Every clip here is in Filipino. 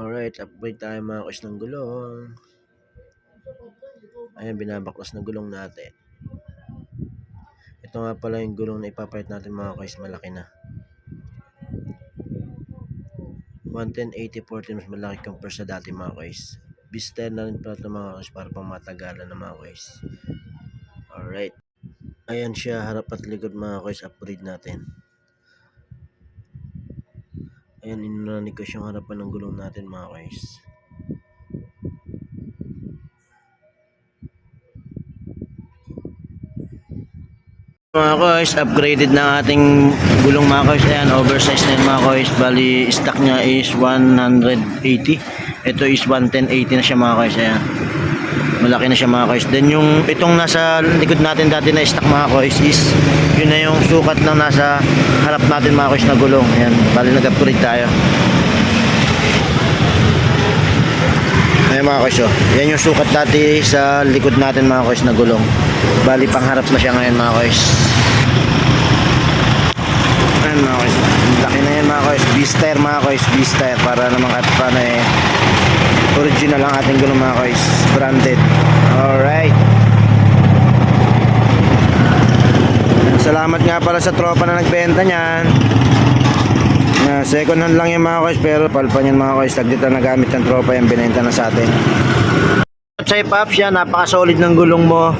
Alright, upgrade tayo mga kois ng gulong. Ayan, binabaklas ng gulong natin. Ito nga pala yung gulong na ipapalit natin mga kois, malaki na. 110/80/40 mas malaki compare sa dati mga kois. B10 na rin pala ito mga kois para pang matagalan na mga kois. Alright. Ayan siya, harap at likod mga kois, upgrade natin. Ayan, inunani ko siyang harapan ng gulong natin mga kois. Mga kois, upgraded na ating gulong mga kois. Ayan, oversize na yun mga kois. Bali, stock niya is 180. Ito is 110/80 na siya mga kois. Ayan, malaki na siya mga kois. Then yung itong nasa likod natin dati na stock mga kois is yun na yung sukat ng nasa harap natin mga kois na gulong. Ayan, bali nag-upgrade tayo. Ayan mga kois, oh. Yan yung sukat dati sa likod natin mga kois na gulong. Bali pangharap na siya ngayon mga kois. Ayan mga kois, laki na yan mga kois. B-Style mga kois, B-Style para naman kahit paano original ang ating gulong mga kois, branded. Alright, salamat nga pala sa tropa na nagbenta niyan. Second hand lang yung mga kois, pero palpan yan mga kois. Tagdita na gamit ng tropa yung binenta na sa atin. Say Pops, yan, napaka-solid ng gulong mo.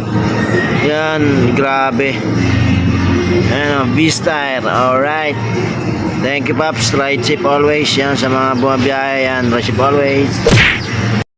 Yan, grabe. Ayan, B-Style. Alright, thank you Pops. Ride safe always. Yan, sa mga bumabiyahe yan, ride safe always.